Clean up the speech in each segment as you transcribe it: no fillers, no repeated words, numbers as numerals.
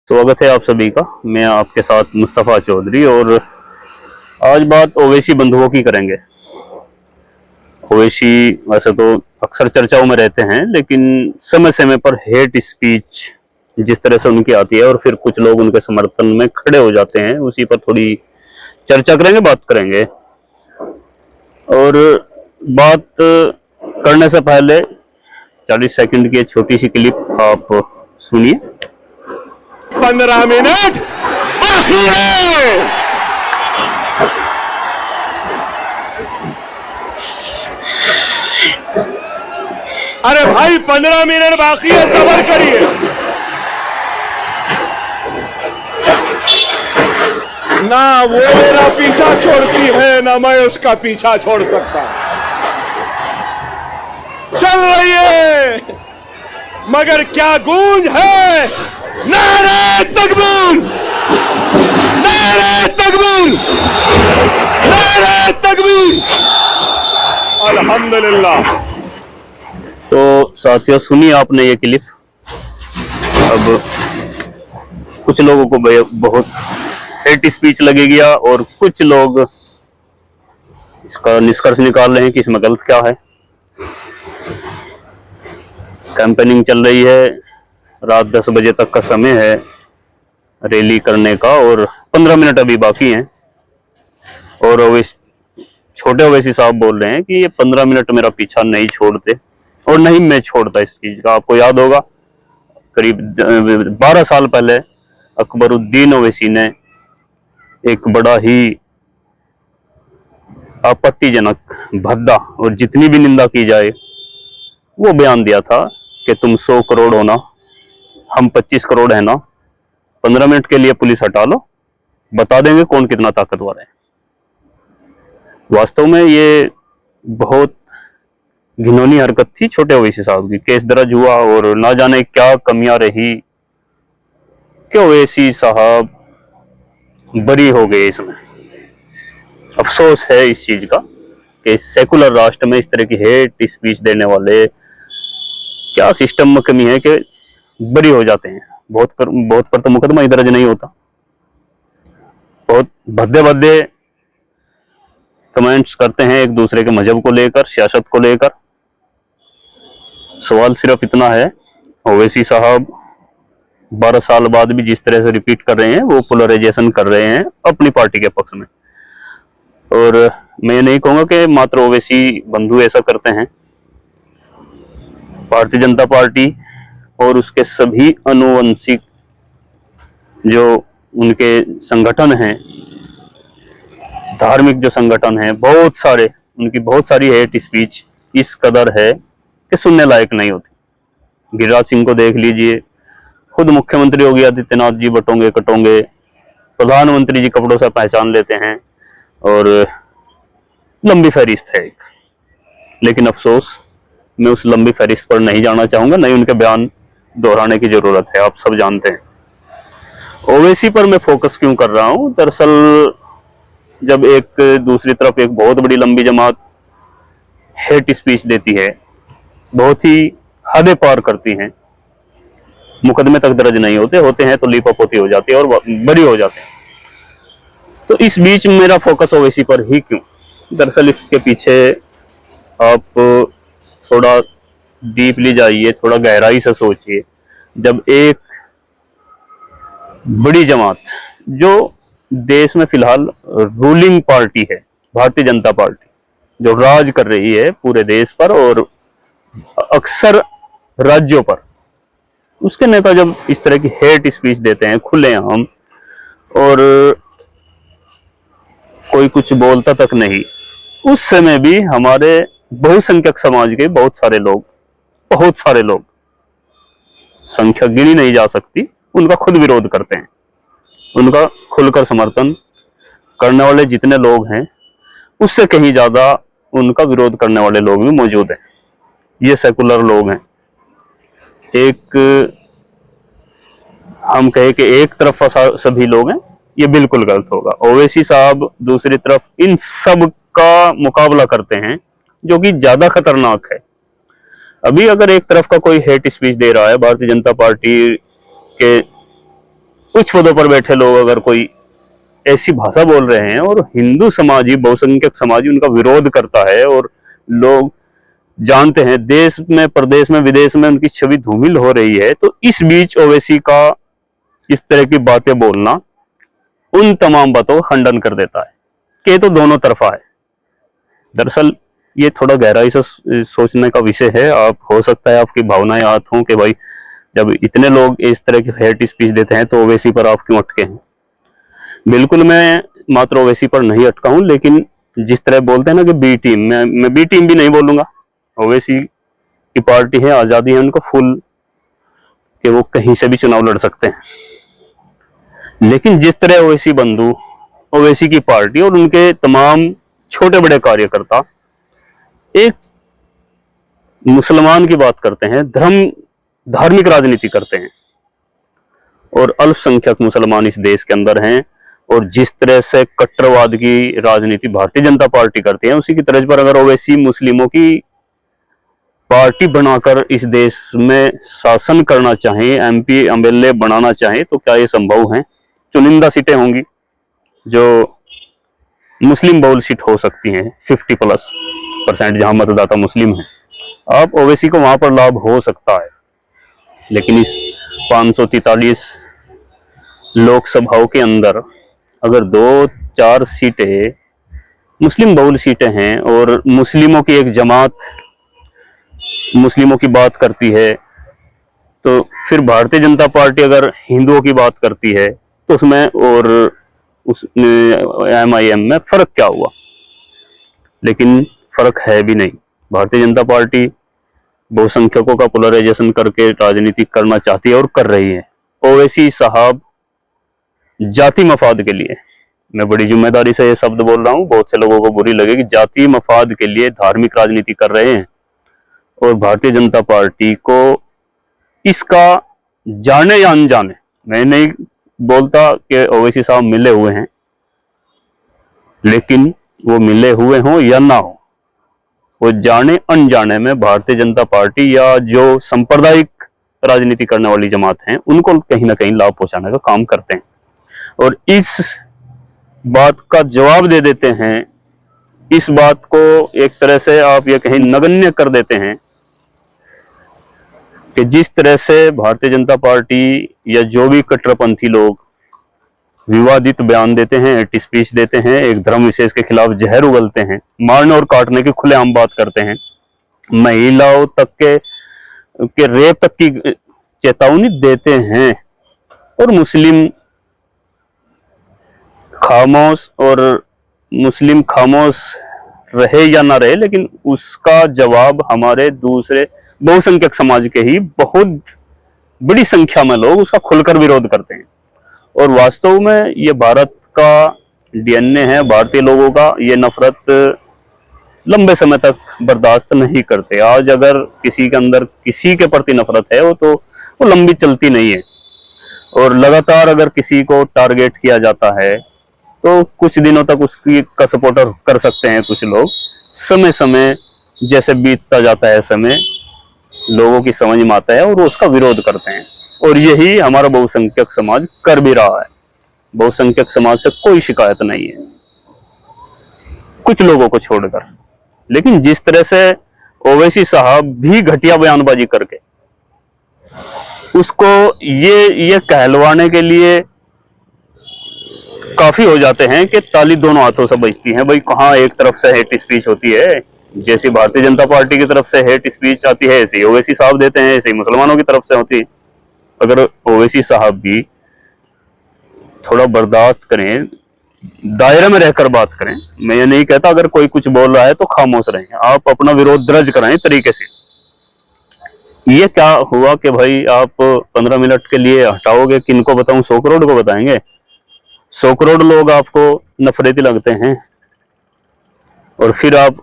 स्वागत है आप सभी का। मैं आपके साथ मुस्तफ़ा चौधरी और आज बात ओवैसी बंधुओं की करेंगे। ओवैसी वैसे तो अक्सर चर्चाओं में रहते हैं, लेकिन समय समय पर हेट स्पीच जिस तरह से उनकी आती है और फिर कुछ लोग उनके समर्थन में खड़े हो जाते हैं, उसी पर थोड़ी चर्चा करेंगे, बात करेंगे। और बात करने से पहले 40 सेकंड की एक छोटी सी क्लिप आप सुनिए। 15 मिनट बाकी है। अरे भाई 15 मिनट बाकी है, सब्र करिए। ना वो मेरा पीछा छोड़ती है, ना मैं उसका पीछा छोड़ सकता। चल रही है मगर क्या गूंज है। नारे तकबीर, नारे तकबीर, नारे तकबीर, अल्हम्दुलिल्लाह। तो साथियों, सुनिए आपने ये क्लिप। अब कुछ लोगों को बहुत हेट स्पीच लगेगी और कुछ लोग इसका निष्कर्ष निकाल रहे हैं कि इसमें गलत क्या है। कैंपेनिंग चल रही है, रात 10 बजे तक का समय है रैली करने का और 15 मिनट अभी बाकी हैं। और छोटे ओवैसी साहब बोल रहे हैं कि ये 15 मिनट मेरा पीछा नहीं छोड़ते और नहीं मैं छोड़ता इस चीज का। आपको याद होगा करीब 12 साल पहले अकबरुद्दीन ओवैसी ने एक बड़ा ही आपत्तिजनक, भद्दा और जितनी भी निंदा की जाए वो बयान दिया था कि तुम 100 करोड़ हो ना, हम 25 करोड़ है ना, 15 मिनट के लिए पुलिस हटा लो, बता देंगे कौन कितना ताकतवर है। वास्तव में ये बहुत घिनौनी हरकत थी छोटे ओवैसी साहब की। केस दर्ज हुआ और ना जाने क्या कमियां रही कि ओवैसी साहब बरी हो गए। इसमें अफसोस है इस चीज का कि सेकुलर राष्ट्र में इस तरह की हेट स्पीच देने वाले, क्या सिस्टम में कमी है कि बरी हो जाते हैं। बहुत पर तो मुकदमा ही दर्ज नहीं होता। बहुत भद्दे भद्दे कमेंट्स करते हैं एक दूसरे के मजहब को लेकर, सियासत को लेकर। सवाल सिर्फ इतना है, ओवैसी साहब 12 साल बाद भी जिस तरह से रिपीट कर रहे हैं, वो पोलराइजेशन कर रहे हैं अपनी पार्टी के पक्ष में। और मैं नहीं कहूंगा कि मात्र ओवैसी बंधु ऐसा करते हैं। भारतीय जनता पार्टी और उसके सभी अनुवंशिक जो उनके संगठन हैं, धार्मिक जो संगठन हैं, बहुत सारे, उनकी बहुत सारी हेट स्पीच इस कदर है कि सुनने लायक नहीं होती। गिरिराज सिंह को देख लीजिए, खुद मुख्यमंत्री योगी आदित्यनाथ जी बटोंगे कटोंगे, प्रधानमंत्री जी कपड़ों से पहचान लेते हैं और लंबी फहरिस्त है एक। लेकिन अफसोस, मैं उस लंबी फहरिस्त पर नहीं जाना चाहूंगा, नहीं उनके बयान दोहराने की जरूरत है, आप सब जानते हैं। ओवैसी पर मैं फोकस क्यों कर रहा हूं? दरअसल जब एक दूसरी तरफ एक बहुत बड़ी लंबी जमात हेट स्पीच देती है, बहुत ही हदें पार करती हैं, मुकदमे तक दर्ज नहीं होते हैं तो लीपापोती हो जाती है और बरी हो जाते हैं। तो इस बीच मेरा फोकस ओवैसी पर ही क्यों? दरअसल इसके पीछे आप थोड़ा डीपली जाइए, थोड़ा गहराई से सोचिए। जब एक बड़ी जमात जो देश में फिलहाल रूलिंग पार्टी है, भारतीय जनता पार्टी, जो राज कर रही है पूरे देश पर और अक्सर राज्यों पर, उसके नेता जब इस तरह की हेट स्पीच देते हैं खुलेआम और कोई कुछ बोलता तक नहीं, उस समय भी हमारे बहुसंख्यक समाज के बहुत सारे लोग, संख्या गिनी नहीं जा सकती, उनका खुद विरोध करते हैं। उनका खुलकर समर्थन करने वाले जितने लोग हैं, उससे कहीं ज्यादा उनका विरोध करने वाले लोग भी मौजूद हैं। ये सेकुलर लोग हैं। एक हम कहे कि एक तरफ सभी लोग हैं, ये बिल्कुल गलत होगा। ओवैसी साहब दूसरी तरफ इन सब का मुकाबला करते हैं, जो कि ज्यादा खतरनाक है। अभी अगर एक तरफ का कोई हेट स्पीच दे रहा है भारतीय जनता पार्टी के उच्च पदों पर बैठे लोग अगर कोई ऐसी भाषा बोल रहे हैं और हिंदू समाज ही, बहुसंख्यक समाज ही उनका विरोध करता है, और लोग जानते हैं देश में, प्रदेश में, विदेश में उनकी छवि धूमिल हो रही है, तो इस बीच ओवैसी का इस तरह की बातें बोलना उन तमाम बातों का खंडन कर देता है कि ये तो दोनों तरफा है। दरअसल ये थोड़ा गहराई से सोचने का विषय है। आप, हो सकता है आपकी भावनाएं आत हों कि भाई जब इतने लोग इस तरह की हेट स्पीच देते हैं तो ओवैसी पर आप क्यों अटके हैं। बिल्कुल मैं मात्र ओवैसी पर नहीं अटका हूं, लेकिन जिस तरह बोलते हैं ना कि बी टीम, मैं बी टीम भी नहीं बोलूंगा। ओवैसी की पार्टी है, आजादी है उनको फुल कि वो कहीं से भी चुनाव लड़ सकते हैं। लेकिन जिस तरह ओवैसी बंधु, ओवैसी की पार्टी और उनके तमाम छोटे बड़े कार्यकर्ता एक मुसलमान की बात करते हैं, धार्मिक राजनीति करते हैं, और अल्पसंख्यक मुसलमान इस देश के अंदर हैं, और जिस तरह से कट्टरवाद की राजनीति भारतीय जनता पार्टी करती है, उसी की तर्ज पर अगर ओवैसी मुस्लिमों की पार्टी बनाकर इस देश में शासन करना चाहें, एमपी एमएलए बनाना चाहें, तो क्या ये संभव है। चुनिंदा सीटें होंगी जो मुस्लिम बहुल सीट हो सकती हैं, 50+ % जहां मतदाता मुस्लिम है, आप ओवैसी को वहां पर लाभ हो सकता है। लेकिन इस 543 लोकसभाओं के अंदर अगर 2-4 सीटें मुस्लिम बहुल सीटें हैं और मुस्लिमों की एक जमात मुस्लिमों की बात करती है, तो फिर भारतीय जनता पार्टी अगर हिंदुओं की बात करती है तो उसमें और उस MIM में फर्क क्या हुआ। लेकिन फर्क है भी नहीं। भारतीय जनता पार्टी बहुसंख्यकों का पोलराइजेशन करके राजनीति करना चाहती है और कर रही है। ओवैसी साहब जाति मफाद के लिए, मैं बड़ी जिम्मेदारी से ये शब्द बोल रहा हूं, बहुत से लोगों को बुरी लगेगी, जाति मफाद के लिए धार्मिक राजनीति कर रहे हैं, और भारतीय जनता पार्टी को इसका जाने या अनजाने, मैं नहीं बोलता कि ओवैसी साहब मिले हुए हैं, लेकिन वो मिले हुए हों या ना हो, वो जाने अनजाने में भारतीय जनता पार्टी या जो सांप्रदायिक राजनीति करने वाली जमात हैं उनको कहीं ना कहीं लाभ पहुंचाने का काम करते हैं, और इस बात का जवाब दे देते हैं। इस बात को एक तरह से आप ये कहीं नगण्य कर देते हैं कि जिस तरह से भारतीय जनता पार्टी या जो भी कट्टरपंथी लोग विवादित बयान देते हैं, एंटी स्पीच देते हैं, एक धर्म विशेष के खिलाफ जहर उगलते हैं, मारने और काटने की खुलेआम बात करते हैं, महिलाओं तक के रेप तक की चेतावनी देते हैं, और मुस्लिम खामोश रहे या ना रहे, लेकिन उसका जवाब हमारे दूसरे बहुसंख्यक समाज के ही बहुत बड़ी संख्या में लोग उसका खुलकर विरोध करते हैं। और वास्तव में ये भारत का DNA है, भारतीय लोगों का ये नफरत लंबे समय तक बर्दाश्त नहीं करते। आज अगर किसी के अंदर किसी के प्रति नफरत है वो लंबी चलती नहीं है, और लगातार अगर किसी को टारगेट किया जाता है तो कुछ दिनों तक उसकी का सपोर्ट कर सकते हैं कुछ लोग। समय समय जैसे बीतता जाता है समय, लोगों की समझ में आता है और वो उसका विरोध करते हैं, और यही हमारा बहुसंख्यक समाज कर भी रहा है। बहुसंख्यक समाज से कोई शिकायत नहीं है, कुछ लोगों को छोड़कर। लेकिन जिस तरह से ओवैसी साहब भी घटिया बयानबाजी करके उसको ये कहलवाने के लिए काफी हो जाते हैं कि ताली दोनों हाथों से बजती है। भाई कहाँ एक तरफ से हेट स्पीच होती है, जैसी भारतीय जनता पार्टी की तरफ से हेट स्पीच आती है ऐसे ओवैसी साहब देते हैं, ऐसे मुसलमानों की तरफ से होती है। अगर ओवैसी साहब भी थोड़ा बर्दाश्त करें, दायरे में रहकर बात करें, मैं ये नहीं कहता अगर कोई कुछ बोल रहा है तो खामोश रहें, आप अपना विरोध दर्ज कराएं तरीके से। ये क्या हुआ कि भाई आप 15 मिनट के लिए हटाओगे, किनको बताऊं, 100 करोड़ को बताएंगे? 100 करोड़ लोग आपको नफरती लगते हैं, और फिर आप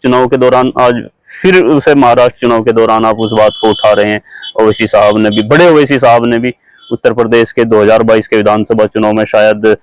चुनाव के दौरान आज फिर उसे महाराष्ट्र चुनाव के दौरान आप उस बात को उठा रहे हैं। ओवैसी साहब ने भी, बड़े ओवैसी साहब ने भी उत्तर प्रदेश के 2022 के विधानसभा चुनाव में, शायद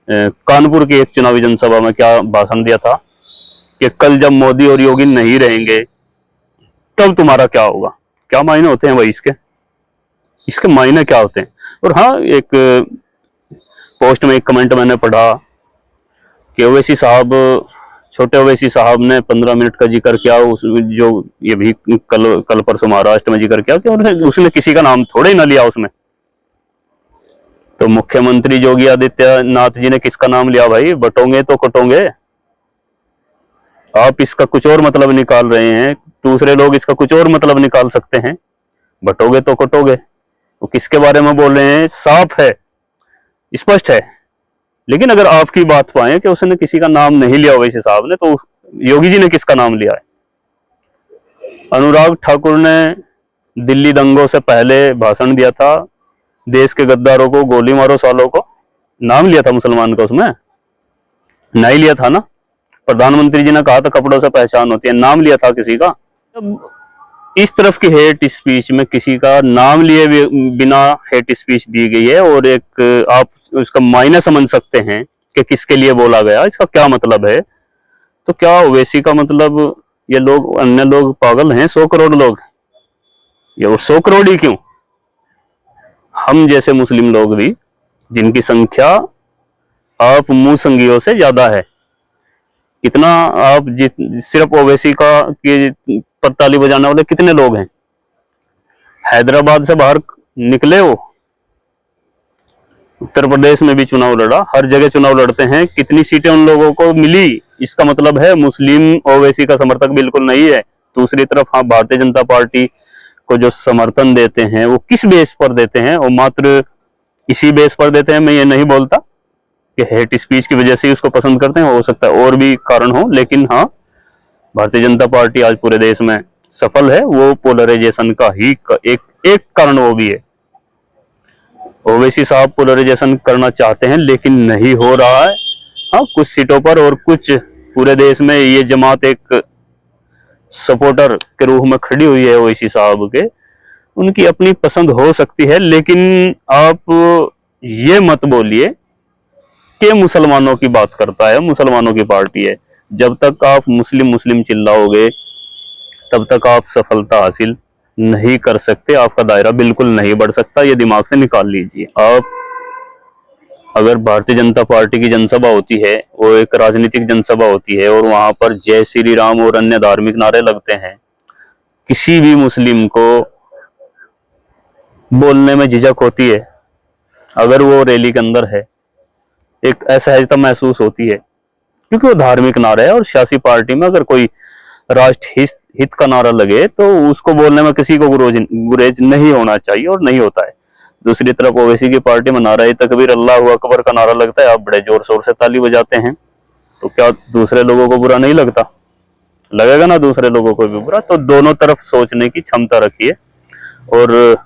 कानपुर की एक चुनावी जनसभा में क्या भाषण दिया था कि कल जब मोदी और योगी नहीं रहेंगे तब तुम्हारा क्या होगा। क्या मायने होते हैं भाई इसके मायने क्या होते हैं? और हाँ, एक पोस्ट में एक कमेंट मैंने पढ़ा कि ओवैसी साहब, छोटे ओवैसी साहब ने 15 मिनट का जिक्र किया, उस जो ये भी कल परसों महाराष्ट्र में जिक्र किया कि उसने किसी का नाम थोड़े ही ना लिया उसमें। तो मुख्यमंत्री योगी आदित्यनाथ जी ने किसका नाम लिया भाई? बटोगे तो कटोगे। आप इसका कुछ और मतलब निकाल रहे हैं, दूसरे लोग इसका कुछ और मतलब निकाल सकते हैं। बटोगे तो कटोगे, तो किसके बारे में बोल रहे हैं? साफ है, स्पष्ट है। लेकिन अगर आपकी बात पाए कि उसने किसी का नाम नहीं लिया ओवैसी साहब ने, तो योगी जी ने किसका नाम लिया है? अनुराग ठाकुर ने दिल्ली दंगों से पहले भाषण दिया था, देश के गद्दारों को गोली मारो सालों को। नाम लिया था मुसलमान का उसमें? नहीं लिया था ना। प्रधानमंत्री जी ने कहा था कपड़ों से पहचान होती है, नाम लिया था किसी का? अब इस तरफ की हेट स्पीच में किसी का नाम लिए बिना हेट स्पीच दी गई है, और एक आप उसका मायने समझ सकते हैं कि किसके लिए बोला गया, इसका क्या मतलब है। तो क्या ओवैसी का मतलब ये लोग, अन्य लोग पागल हैं? 100 करोड़ लोग, ये वो 100 करोड़ ही क्यों, हम जैसे मुस्लिम लोग भी, जिनकी संख्या आप मुंह संगियों से ज्यादा है, कितना आप सिर्फ ओवैसी का कि पर ताली बजाने वाले कितने लोग हैं? हैदराबाद से बाहर निकले हो, उत्तर प्रदेश में भी चुनाव लड़ा, हर जगह चुनाव लड़ते हैं, कितनी सीटें उन लोगों को मिली? इसका मतलब है मुस्लिम ओवैसी का समर्थक बिल्कुल नहीं है। दूसरी तरफ हाँ, भारतीय जनता पार्टी को जो समर्थन देते हैं वो किस बेस पर देते हैं? वो मात्र इसी बेस पर देते हैं। मैं ये नहीं बोलता कि हेट स्पीच की वजह से ही उसको पसंद करते हैं, हो सकता है और भी कारण हो, लेकिन हाँ, भारतीय जनता पार्टी आज पूरे देश में सफल है, वो पोलराइजेशन का ही एक कारण वो भी है। ओवैसी साहब पोलराइजेशन करना चाहते हैं लेकिन नहीं हो रहा है। हाँ, कुछ सीटों पर और कुछ पूरे देश में ये जमात एक सपोर्टर के रूप में खड़ी हुई है ओवैसी साहब के, उनकी अपनी पसंद हो सकती है, लेकिन आप ये मत बोलिए कि मुसलमानों की बात करता है, मुसलमानों की पार्टी है। जब तक आप मुस्लिम मुस्लिम चिल्लाओगे तब तक आप सफलता हासिल नहीं कर सकते, आपका दायरा बिल्कुल नहीं बढ़ सकता, ये दिमाग से निकाल लीजिए। आप अगर भारतीय जनता पार्टी की जनसभा होती है, वो एक राजनीतिक जनसभा होती है, और वहां पर जय श्री राम और अन्य धार्मिक नारे लगते हैं, किसी भी मुस्लिम को बोलने में झिझक होती है। अगर वो रैली के अंदर है, एक असहजता महसूस होती है, क्योंकि वो धार्मिक नारा है। और सियासी पार्टी में अगर कोई राष्ट्र हित का नारा लगे तो उसको बोलने में किसी को गुरेज नहीं होना चाहिए, और नहीं होता है। दूसरी तरफ ओवैसी की पार्टी में नारा तकबीर अल्लाह अकबर का नारा लगता है, आप बड़े जोर शोर से ताली बजाते हैं, तो क्या दूसरे लोगों को बुरा नहीं लगता? लगेगा ना दूसरे लोगों को भी बुरा। तो दोनों तरफ सोचने की क्षमता रखिए, और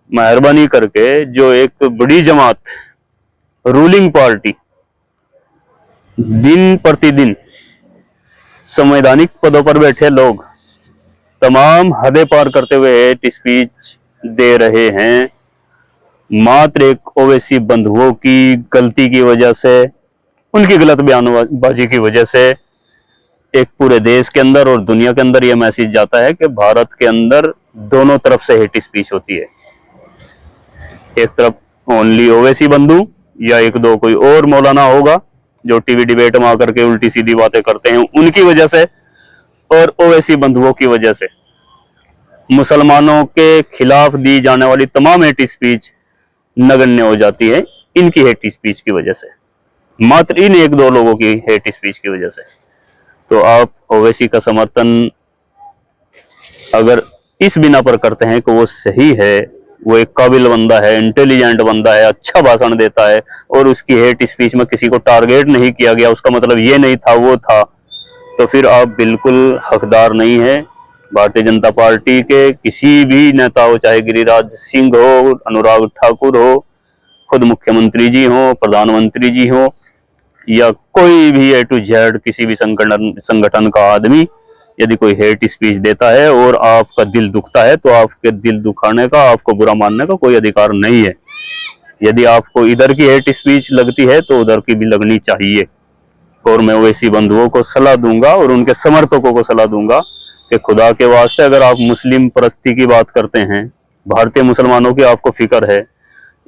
मेहरबानी करके जो एक बड़ी जमात, रूलिंग पार्टी, दिन प्रतिदिन संवैधानिक पदों पर बैठे लोग तमाम हदें पार करते हुए हेट स्पीच दे रहे हैं, मात्र एक ओवैसी बंधुओं की गलती की वजह से, उनकी गलत बयानबाजी की वजह से एक पूरे देश के अंदर और दुनिया के अंदर यह मैसेज जाता है कि भारत के अंदर दोनों तरफ से हेट स्पीच होती है। एक तरफ ओनली ओवैसी बंधु, या एक दो कोई और मौलाना होगा जो टीवी डिबेट में आकर के उल्टी सीधी बातें करते हैं, उनकी वजह से, और ओवैसी बंधुओं की वजह से मुसलमानों के खिलाफ दी जाने वाली तमाम हेट स्पीच नगण्य हो जाती है, इनकी हेट स्पीच की वजह से, मात्र इन एक दो लोगों की हेट स्पीच की वजह से। तो आप ओवैसी का समर्थन अगर इस बिना पर करते हैं कि वो सही है, वो एक काबिल बंदा है, इंटेलिजेंट बंदा है, अच्छा भाषण देता है, और उसकी हेट स्पीच में किसी को टारगेट नहीं किया गया, उसका मतलब ये नहीं था वो था, तो फिर आप बिल्कुल हकदार नहीं है भारतीय जनता पार्टी के किसी भी नेता हो, चाहे गिरिराज सिंह हो, अनुराग ठाकुर हो, खुद मुख्यमंत्री जी हो, प्रधानमंत्री जी हो, या कोई भी ए टू जेड किसी भी संगठन का आदमी यदि कोई हेट स्पीच देता है और आपका दिल दुखता है, तो आपके दिल दुखाने का, आपको बुरा मानने का कोई अधिकार नहीं है। यदि आपको इधर की हेट स्पीच लगती है तो उधर की भी लगनी चाहिए। और मैं ओवैसी बंधुओं को सलाह दूंगा और उनके समर्थकों को सलाह दूंगा कि खुदा के वास्ते, अगर आप मुस्लिम परस्ती की बात करते हैं, भारतीय मुसलमानों की आपको फिक्र है,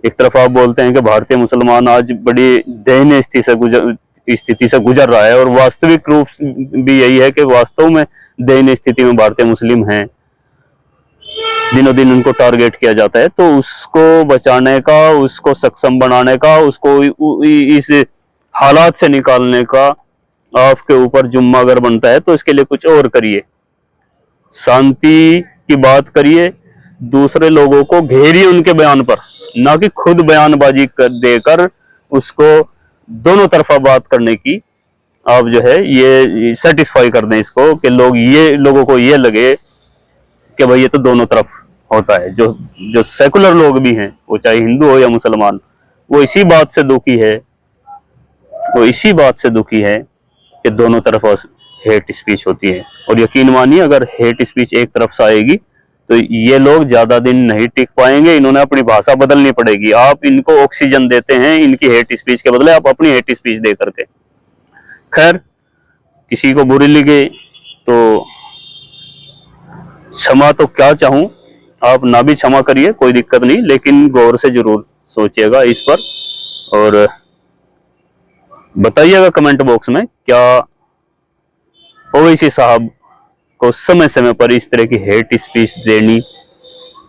एक तरफ आप बोलते हैं कि भारतीय मुसलमान आज बड़ी दयनीय स्थिति से गुजर रहा है, और वास्तविक रूप भी यही है कि वास्तव में दयनीय स्थिति में भारतीय मुस्लिम हैं, दिनों दिन उनको टारगेट किया जाता है। तो उसको बचाने का, उसको सक्षम बनाने का, उसको इस हालात से निकालने का आपके ऊपर जुम्मा अगर बनता है तो इसके लिए कुछ और करिए, शांति की बात करिए, दूसरे लोगों को घेरिए उनके बयान पर, ना कि खुद बयानबाजी देकर उसको दोनों तरफा बात करने की आप जो है ये सेटिस्फाई कर दें इसको, कि लोगों को ये लगे कि भाई ये तो दोनों तरफ होता है। जो सेकुलर लोग भी हैं, वो चाहे हिंदू हो या मुसलमान, वो इसी बात से दुखी है कि दोनों तरफ हेट स्पीच होती है। और यकीन मानिए, अगर हेट स्पीच एक तरफ से आएगी तो ये लोग ज्यादा दिन नहीं टिक पाएंगे, इन्होंने अपनी भाषा बदलनी पड़ेगी। आप इनको ऑक्सीजन देते हैं इनकी हेट स्पीच के बदले, आप अपनी हेट स्पीच दे करके। खैर, किसी को बुरी लगे तो क्षमा तो क्या चाहूं, आप ना भी क्षमा करिए, कोई दिक्कत नहीं, लेकिन गौर से जरूर सोचिएगा इस पर, और बताइएगा कमेंट बॉक्स में क्या ओवैसी साहब को समय समय पर इस तरह की हेट स्पीच देनी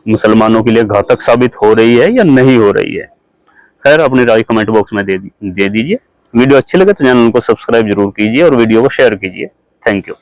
मुसलमानों के लिए घातक साबित हो रही है या नहीं हो रही है। खैर, अपनी राय कमेंट बॉक्स में दे दीजिए। वीडियो अच्छी लगे तो चैनल को सब्सक्राइब जरूर कीजिए और वीडियो को शेयर कीजिए। Thank you.